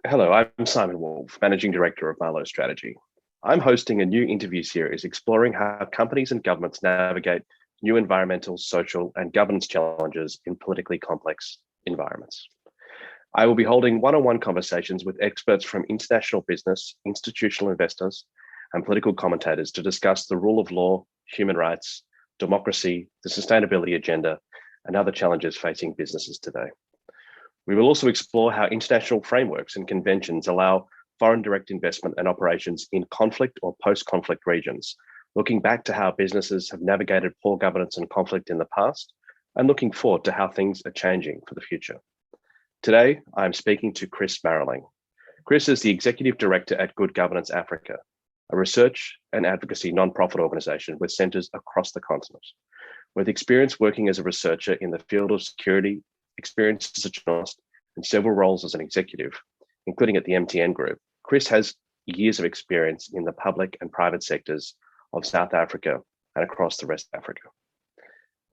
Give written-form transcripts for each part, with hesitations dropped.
Hello, I'm Simon Wolfe, Managing Director of Marlowe Strategy. I'm hosting a new interview series exploring how companies and governments navigate new environmental, social, and governance challenges in politically complex environments. I will be holding one-on-one conversations with experts from international business, institutional investors, and political commentators to discuss the rule of law, human rights, democracy, the sustainability agenda, and other challenges facing businesses today. We will also explore how international frameworks and conventions allow foreign direct investment and operations in conflict or post-conflict regions, looking back to how businesses have navigated poor governance and conflict in the past, and looking forward to how things are changing for the future. Today, I'm speaking to Chris Maroleng. Chris is the Executive Director at Good Governance Africa, a research and advocacy nonprofit organization with centers across the continent. With experience working as a researcher in the field of security, experience as a journalist, and several roles as an executive, including at the MTN Group, Chris has years of experience in the public and private sectors of South Africa and across the rest of Africa.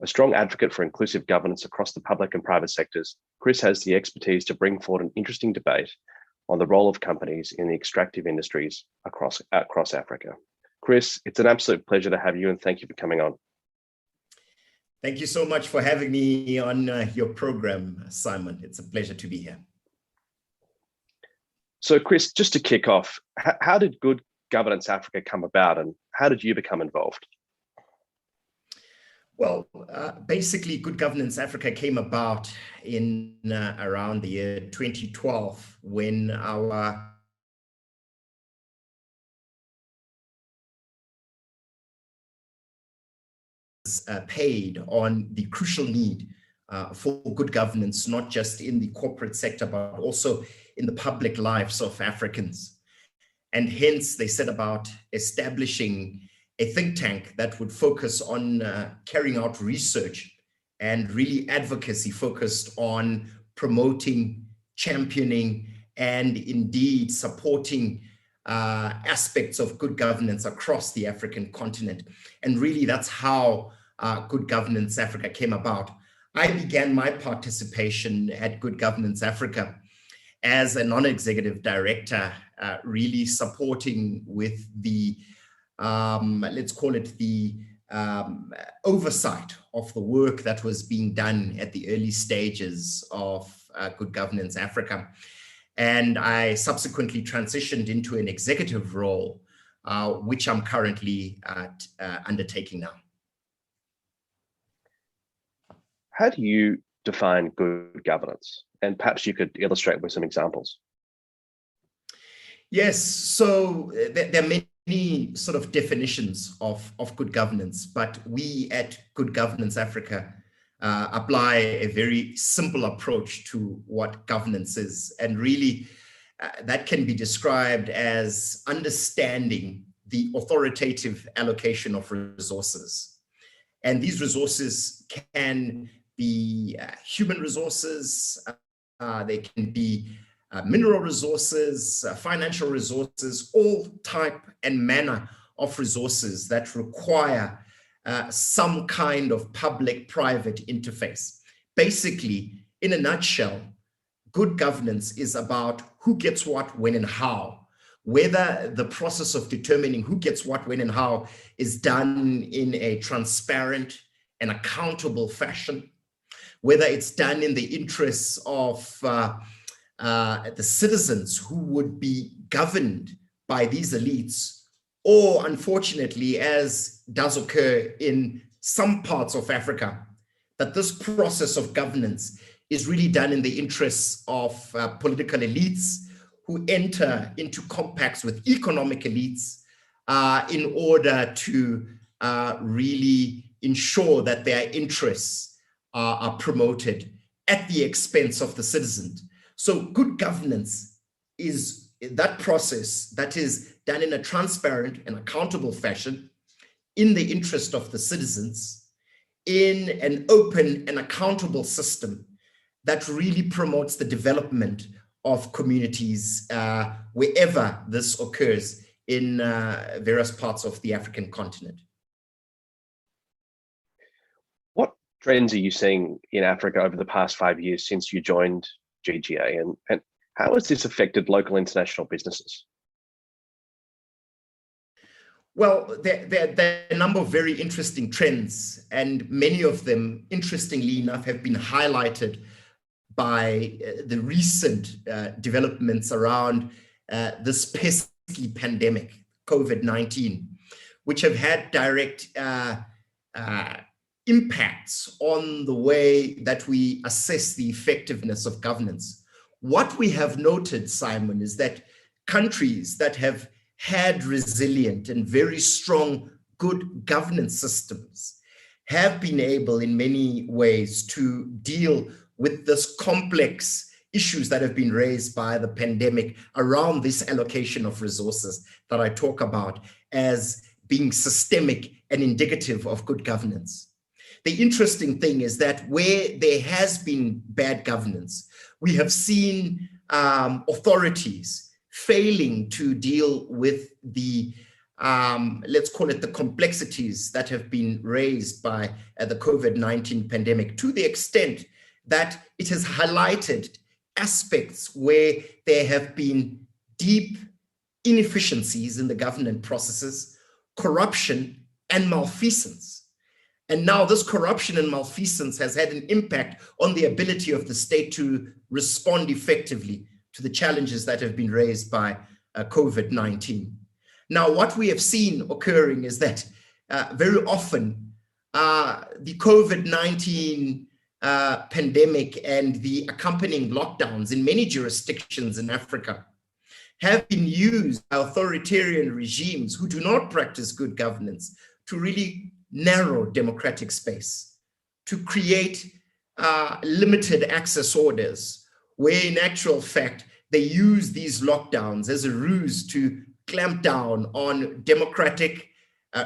A strong advocate for inclusive governance across the public and private sectors, Chris has the expertise to bring forward an interesting debate on the role of companies in the extractive industries across Africa. Chris, it's an absolute pleasure to have you, and thank you for coming on. Thank you so much for having me on your program, Simon. It's a pleasure to be here. So, Chris, just to kick off, how did Good Governance Africa come about, and how did you become involved? Well, basically, Good Governance Africa came about in around the year 2012 when our paid on the crucial need for good governance, not just in the corporate sector, but also in the public lives of Africans. And hence, they set about establishing a think tank that would focus on carrying out research and really advocacy focused on promoting, championing, and indeed supporting aspects of good governance across the African continent. And really, that's how Good Governance Africa came about. I began my participation at Good Governance Africa as a non-executive director, really supporting with the, let's call it the oversight of the work that was being done at the early stages of Good Governance Africa. And I subsequently transitioned into an executive role, which I'm currently undertaking now. How do you define good governance? And perhaps you could illustrate with some examples. Yes, so there are many sort of definitions of good governance, but we at Good Governance Africa apply a very simple approach to what governance is. And really, that can be described as understanding the authoritative allocation of resources. And these resources can be human resources, they can be mineral resources, financial resources, all type and manner of resources that require some kind of public-private interface. Basically, in a nutshell, good governance is about who gets what, when, and how. Whether the process of determining who gets what, when, and how is done in a transparent and accountable fashion, whether it's done in the interests of the citizens who would be governed by these elites, or unfortunately, as does occur in some parts of Africa, that this process of governance is really done in the interests of political elites who enter into compacts with economic elites in order to really ensure that their interests are promoted at the expense of the citizen. So good governance is that process that is done in a transparent and accountable fashion in the interest of the citizens in an open and accountable system that really promotes the development of communities wherever this occurs in various parts of the African continent. What trends are you seeing in Africa over the past 5 years since you joined GGA, and How has this affected local international businesses? Well, there are a number of very interesting trends, and many of them, interestingly enough, have been highlighted by the recent developments around this pesky pandemic, COVID-19, which have had direct impacts on the way that we assess the effectiveness of governance. What we have noted, Simon, is that countries that have had resilient and very strong good governance systems have been able in many ways to deal with this complex issues that have been raised by the pandemic around this allocation of resources that I talk about as being systemic and indicative of good governance. The interesting thing is that where there has been bad governance, we have seen authorities failing to deal with the, let's call it the complexities that have been raised by the COVID-19 pandemic, to the extent that it has highlighted aspects where there have been deep inefficiencies in the governance processes, corruption and malfeasance. And now this corruption and malfeasance has had an impact on the ability of the state to respond effectively to the challenges that have been raised by COVID-19. Now, what we have seen occurring is that very often the COVID-19 pandemic and the accompanying lockdowns in many jurisdictions in Africa have been used by authoritarian regimes who do not practice good governance to really narrow democratic space, to create limited access orders, where in actual fact, they use these lockdowns as a ruse to clamp down on democratic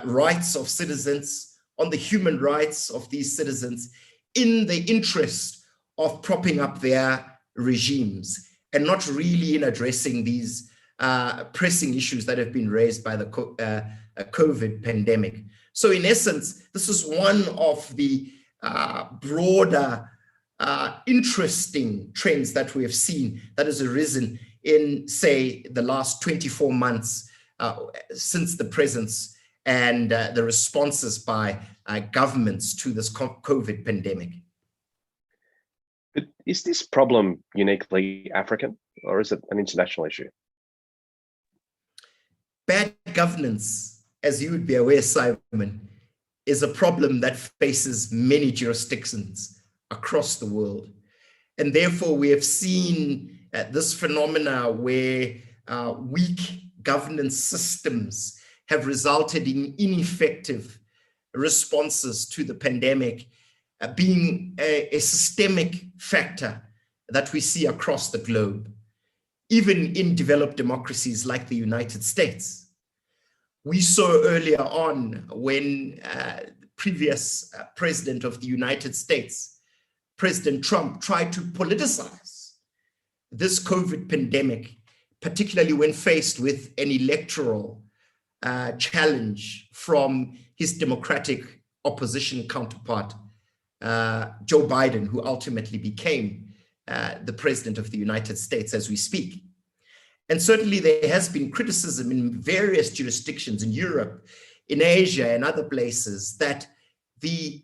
rights of citizens, on the human rights of these citizens, in the interest of propping up their regimes, and not really in addressing these pressing issues that have been raised by the COVID pandemic. So in essence, this is one of the broader interesting trends that we have seen that has arisen in, say, the last 24 months since the presence and the responses by governments to this COVID pandemic. But is this problem uniquely African, or is it an international issue? Bad governance, as you would be aware, Simon, is a problem that faces many jurisdictions across the world. And therefore, we have seen this phenomena where weak governance systems have resulted in ineffective responses to the pandemic being a systemic factor that we see across the globe, even in developed democracies like the United States. We saw earlier on when previous president of the United States, President Trump, tried to politicize this COVID pandemic, particularly when faced with an electoral challenge from his Democratic opposition counterpart, Joe Biden, who ultimately became the president of the United States as we speak. And certainly there has been criticism in various jurisdictions in Europe, in Asia and other places that the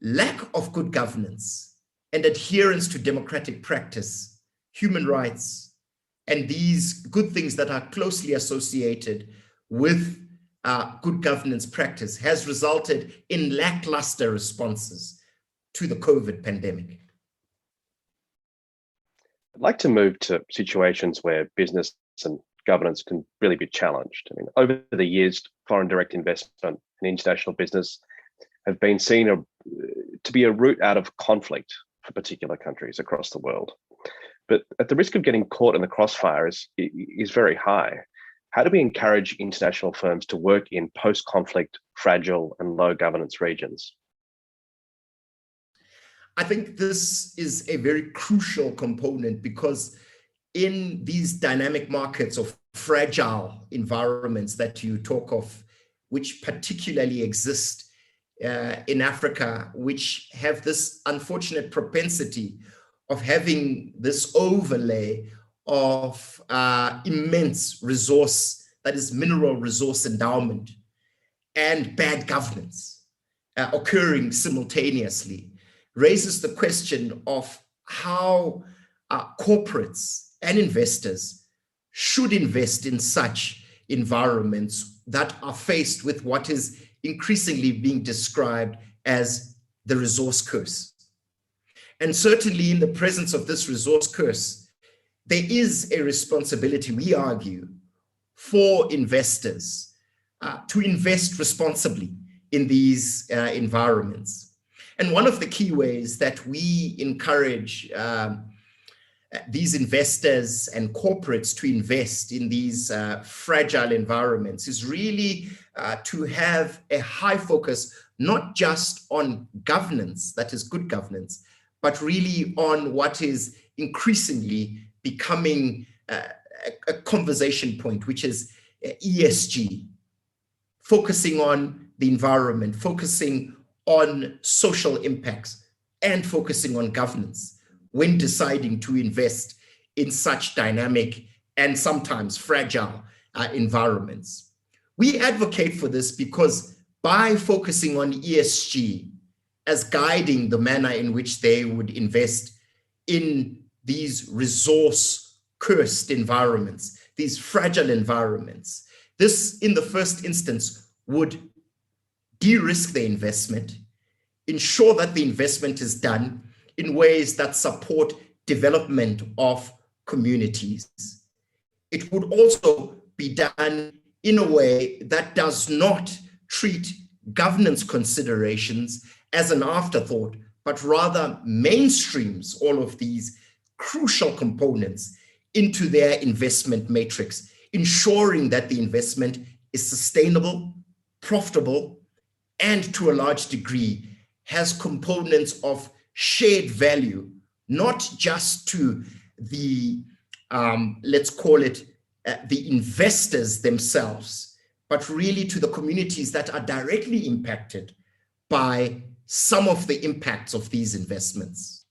lack of good governance and adherence to democratic practice, human rights, and these good things that are closely associated with good governance practice has resulted in lackluster responses to the COVID pandemic. I'd like to move to situations where business and governance can really be challenged. I mean, over the years, foreign direct investment and international business have been seen to be a route out of conflict for particular countries across the world. But at the risk of getting caught in the crossfire is very high. How do we encourage international firms to work in post-conflict, fragile and low governance regions? I think this is a very crucial component, because in these dynamic markets of fragile environments that you talk of, which particularly exist in Africa, which have this unfortunate propensity of having this overlay of immense resource, that is mineral resource endowment, and bad governance occurring simultaneously raises the question of how corporates and investors should invest in such environments that are faced with what is increasingly being described as the resource curse. And certainly in the presence of this resource curse, there is a responsibility, we argue, for investors to invest responsibly in these environments. And one of the key ways that we encourage these investors and corporates to invest in these fragile environments is really to have a high focus, not just on governance, that is good governance, but really on what is increasingly becoming a conversation point, which is ESG, focusing on the environment, focusing on social impacts, and focusing on governance when deciding to invest in such dynamic and sometimes fragile environments. We advocate for this because by focusing on ESG as guiding the manner in which they would invest in these resource-cursed environments, these fragile environments, this, in the first instance, would de-risk the investment, ensure that the investment is done in ways that support development of communities. It would also be done in a way that does not treat governance considerations as an afterthought, but rather mainstreams all of these crucial components into their investment matrix, ensuring that the investment is sustainable, profitable, and to a large degree has components of shared value, not just to the, let's call it the investors themselves, but really to the communities that are directly impacted by some of the impacts of these investments.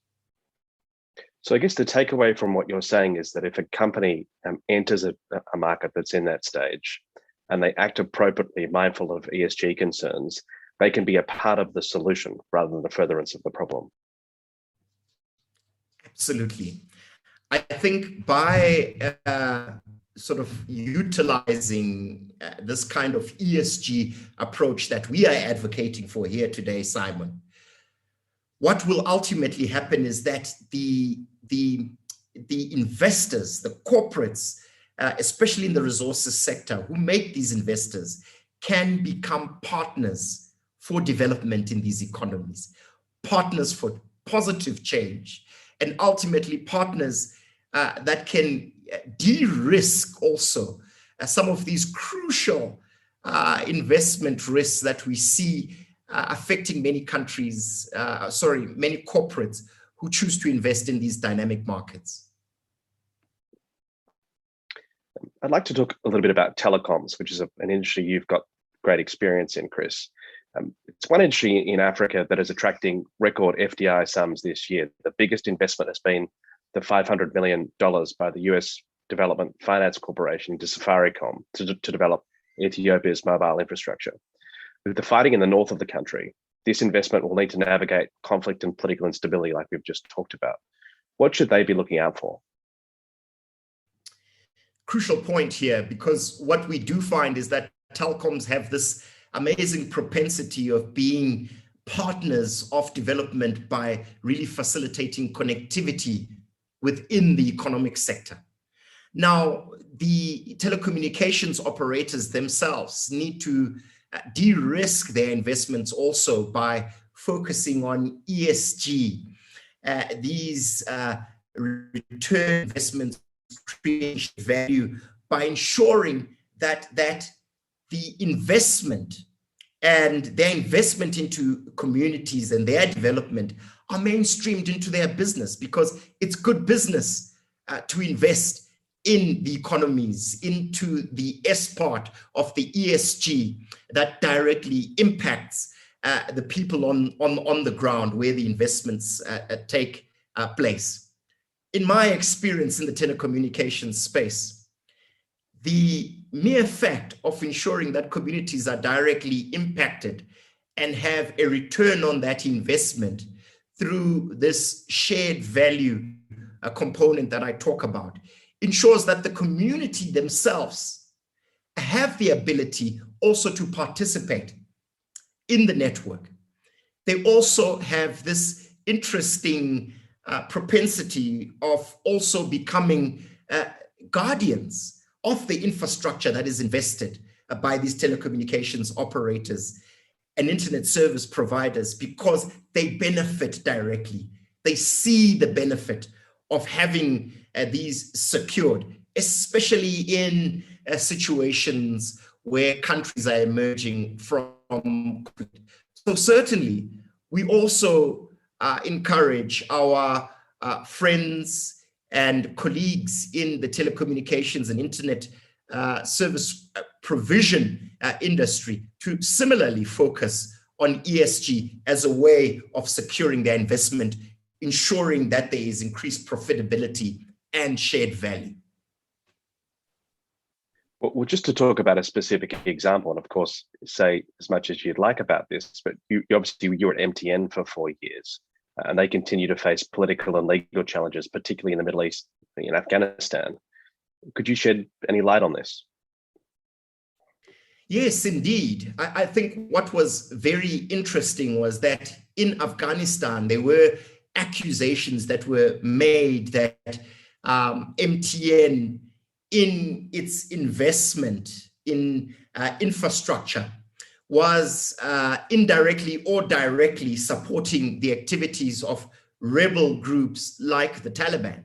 So I guess the takeaway from what you're saying is that if a company enters a market that's in that stage and they act appropriately, mindful of ESG concerns, they can be a part of the solution rather than the furtherance of the problem. Absolutely. I think by sort of utilizing this kind of ESG approach that we are advocating for here today, Simon, what will ultimately happen is that the investors, the corporates, especially in the resources sector, who make these investors, can become partners for development in these economies, partners for positive change, and ultimately partners that can de-risk also some of these crucial investment risks that we see affecting many countries, many corporates who choose to invest in these dynamic markets. I'd like to talk a little bit about telecoms, which is an industry you've got great experience in, Chris. It's one industry in Africa that is attracting record FDI sums this year. The biggest investment has been the $500 million by the US Development Finance Corporation into Safaricom to develop Ethiopia's mobile infrastructure. With the fighting in the north of the country, this investment will need to navigate conflict and political instability like we've just talked about. What should they be looking out for? Crucial point here, because what we do find is that telecoms have this amazing propensity of being partners of development by really facilitating connectivity within the economic sector. Now, the telecommunications operators themselves need to de-risk their investments also by focusing on ESG. These return investments create value by ensuring that the investment and their investment into communities and their development are mainstreamed into their business, because it's good business to invest in the economies, into the S part of the ESG that directly impacts the people on the ground where the investments take place. in my experience in the telecommunications space, the mere fact of ensuring that communities are directly impacted and have a return on that investment through this shared value component that I talk about ensures that the community themselves have the ability also to participate in the network. They also have this interesting propensity of also becoming guardians of the infrastructure that is invested by these telecommunications operators and internet service providers, because they benefit directly. They see the benefit of having these secured, especially in situations where countries are emerging from conflict. So certainly, we also encourage our friends and colleagues in the telecommunications and internet service provision industry to similarly focus on ESG as a way of securing their investment, ensuring that there is increased profitability and shared value. Well, just to talk about a specific example, and of course, say as much as you'd like about this, but you obviously you were at MTN for 4 years, and they continue to face political and legal challenges, particularly in the Middle East, in Afghanistan. Could you shed any light on this? Yes, indeed. I think what was very interesting was that in Afghanistan, there were accusations that were made that MTN, in its investment in infrastructure, was indirectly or directly supporting the activities of rebel groups like the Taliban.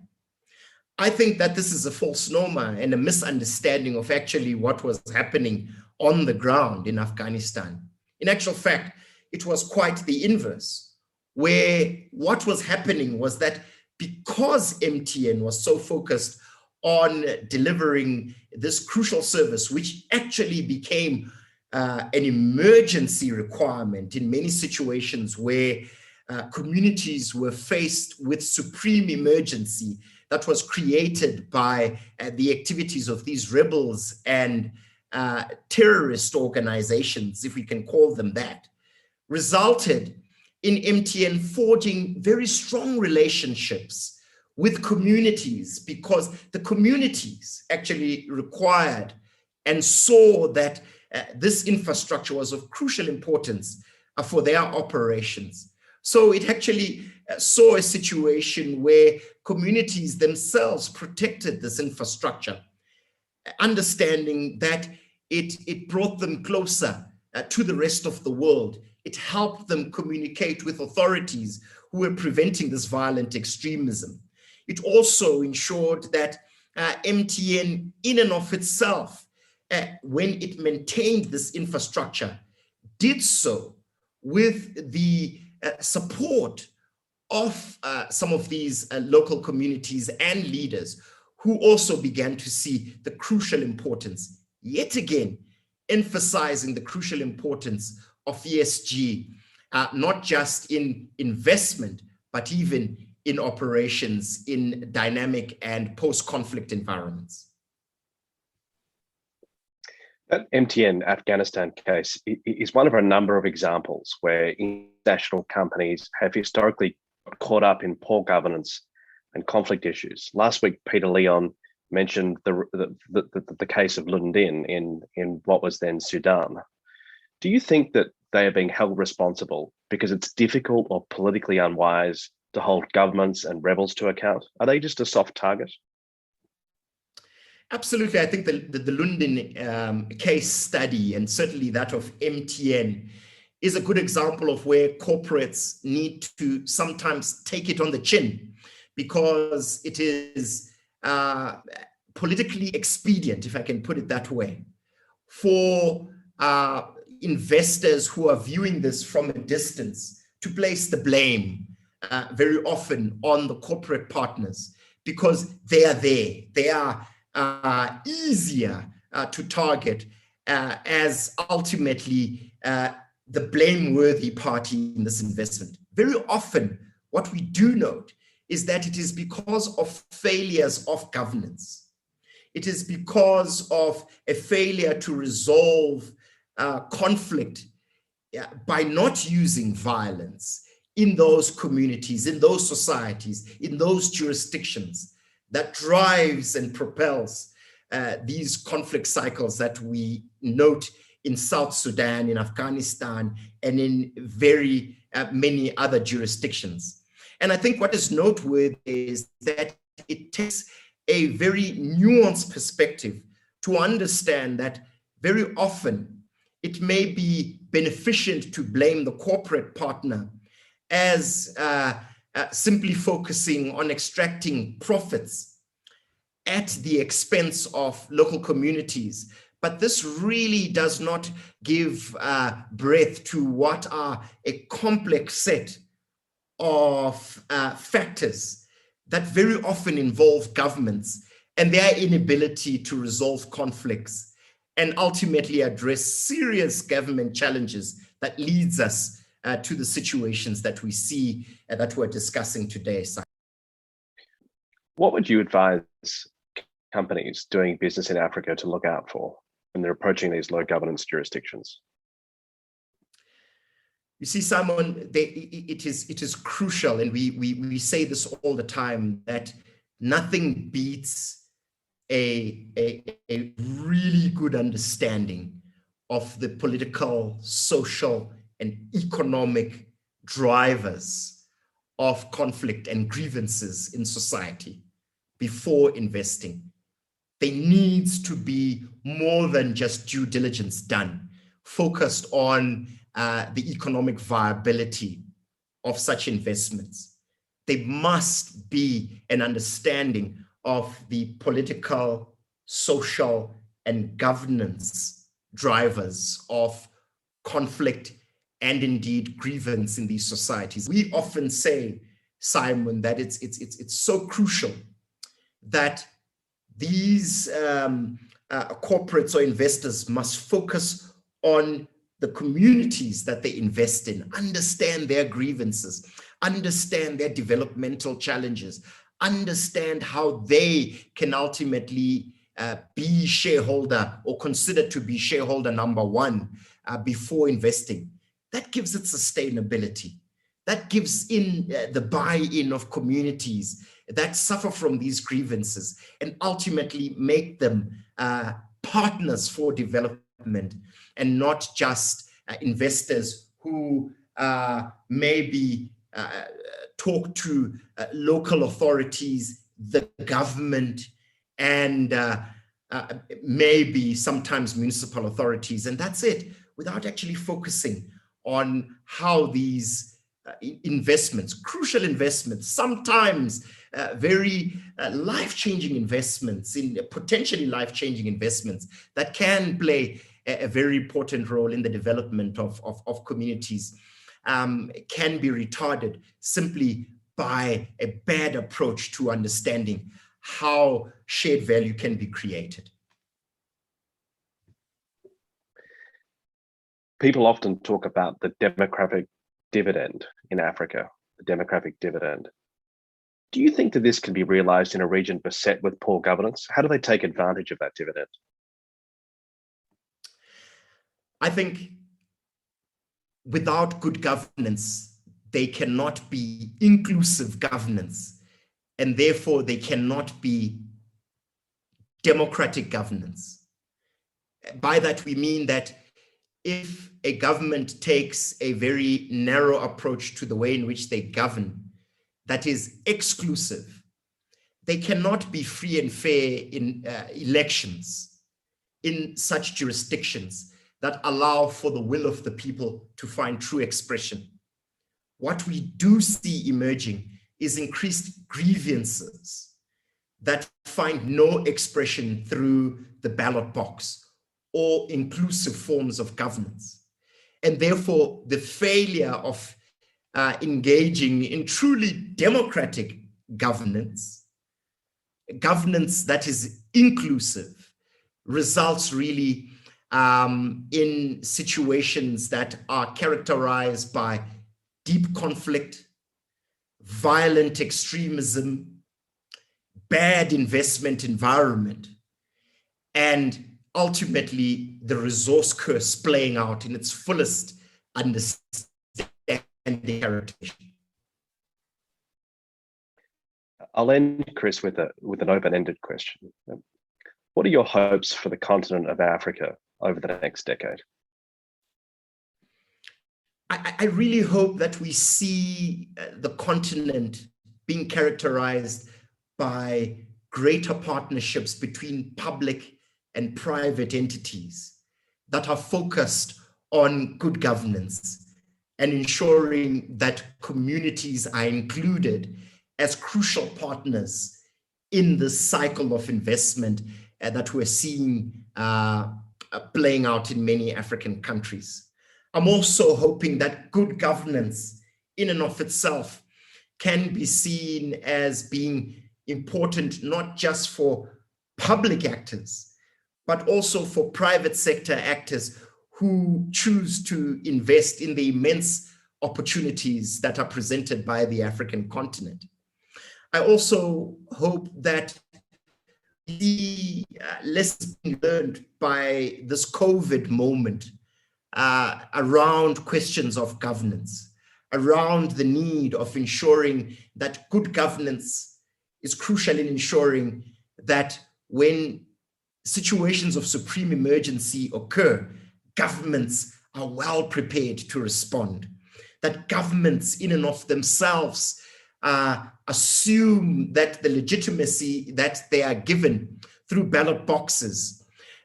I think that this is a false norma and a misunderstanding of actually what was happening on the ground in Afghanistan. In actual fact, it was quite the inverse, where what was happening was that because MTN was so focused on delivering this crucial service, which actually became an emergency requirement in many situations where communities were faced with supreme emergency that was created by the activities of these rebels and terrorist organizations, if we can call them that, resulted in MTN forging very strong relationships with communities, because the communities actually required and saw that this infrastructure was of crucial importance for their operations. So it actually saw a situation where communities themselves protected this infrastructure, understanding that it brought them closer to the rest of the world. It helped them communicate with authorities who were preventing this violent extremism. It also ensured that MTN, in and of itself, when it maintained this infrastructure, did so with the support of some of these local communities and leaders who also began to see the crucial importance, yet again, emphasizing the crucial importance of ESG, not just in investment, but even in operations in dynamic and post-conflict environments. That MTN Afghanistan case is one of a number of examples where international companies have historically got caught up in poor governance and conflict issues. Last week, Peter Leon mentioned the case of Lundin in what was then Sudan. Do you think that they are being held responsible because it's difficult or politically unwise to hold governments and rebels to account? Are they just a soft target? Absolutely. I think the Lundin case study, and certainly that of MTN, is a good example of where corporates need to sometimes take it on the chin, because it is politically expedient, if I can put it that way, for investors who are viewing this from a distance to place the blame very often on the corporate partners, because they are there. They are easier to target as ultimately the blameworthy party in this investment. Very often, what we do note is that it is because of failures of governance. It is because of a failure to resolve conflict by not using violence in those communities, in those societies, in those jurisdictions that drives and propels these conflict cycles that we note in South Sudan, in Afghanistan, and in very many other jurisdictions. And I think what is noteworthy is that it takes a very nuanced perspective to understand that very often it may be beneficent to blame the corporate partner as simply focusing on extracting profits at the expense of local communities. But this really does not give breadth to what are a complex set of factors that very often involve governments and their inability to resolve conflicts and ultimately address serious government challenges that leads us to the situations that we see that we're discussing today. What would you advise companies doing business in Africa to look out for when they're approaching these low governance jurisdictions? You see, Simon, it is crucial, and we say this all the time, that nothing beats a really good understanding of the political, social, and economic drivers of conflict and grievances in society before investing. There needs to be more than just due diligence done, focused on the economic viability of such investments. There must be an understanding of the political, social, and governance drivers of conflict and indeed grievance in these societies. We often say, Simon, that it's so crucial that these corporates or investors must focus on the communities that they invest in, understand their grievances, understand their developmental challenges, understand how they can ultimately be shareholder or considered to be shareholder number one before investing. That gives it sustainability. That gives in the buy-in of communities that suffer from these grievances and ultimately make them partners for development and not just investors who maybe talk to local authorities, the government, and maybe sometimes municipal authorities, and that's it, without actually focusing on how these investments, crucial investments, sometimes very life-changing investments, in potentially life-changing investments that can play a very important role in the development of communities, can be retarded simply by a bad approach to understanding how shared value can be created. People often talk about the democratic dividend in Africa, the democratic dividend. Do you think that this can be realized in a region beset with poor governance? How do they take advantage of that dividend? I think without good governance, they cannot be inclusive governance, and therefore they cannot be democratic governance. By that, we mean that if a government takes a very narrow approach to the way in which they govern, that is exclusive, they cannot be free and fair in elections in such jurisdictions that allow for the will of the people to find true expression. What we do see emerging is increased grievances that find no expression through the ballot box or inclusive forms of governance. And therefore, the failure of engaging in truly democratic governance that is inclusive, results really in situations that are characterized by deep conflict, violent extremism, bad investment environment, and ultimately the resource curse playing out in its fullest understanding characterization. I'll end, Chris, with an open-ended question. What are your hopes for the continent of Africa over the next decade? I really hope that we see the continent being characterized by greater partnerships between public and private entities that are focused on good governance and ensuring that communities are included as crucial partners in the cycle of investment that we're seeing playing out in many African countries. I'm also hoping that good governance in and of itself can be seen as being important, not just for public actors, but also for private sector actors who choose to invest in the immense opportunities that are presented by the African continent. I also hope that the lessons being learned by this COVID moment around questions of governance, around the need of ensuring that good governance is crucial in ensuring that when situations of supreme emergency occur, governments are well prepared to respond, that governments in and of themselves assume that the legitimacy that they are given through ballot boxes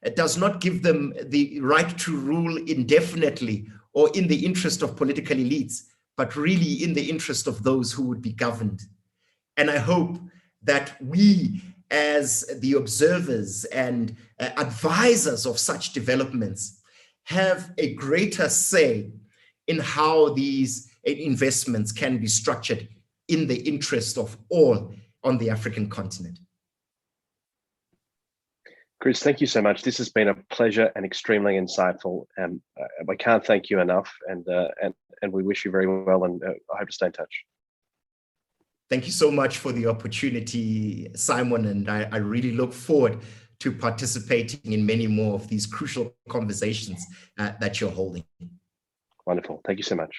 it does not give them the right to rule indefinitely or in the interest of political elites, but really in the interest of those who would be governed. And I hope that we, as the observers and advisors of such developments, have a greater say in how these investments can be structured in the interest of all on the African continent. Chris, thank you so much. This has been a pleasure and extremely insightful. I can't thank you enough, and we wish you very well, and I hope to stay in touch. Thank you so much for the opportunity, Simon, and I really look forward to participating in many more of these crucial conversations that you're holding. Wonderful. Thank you so much.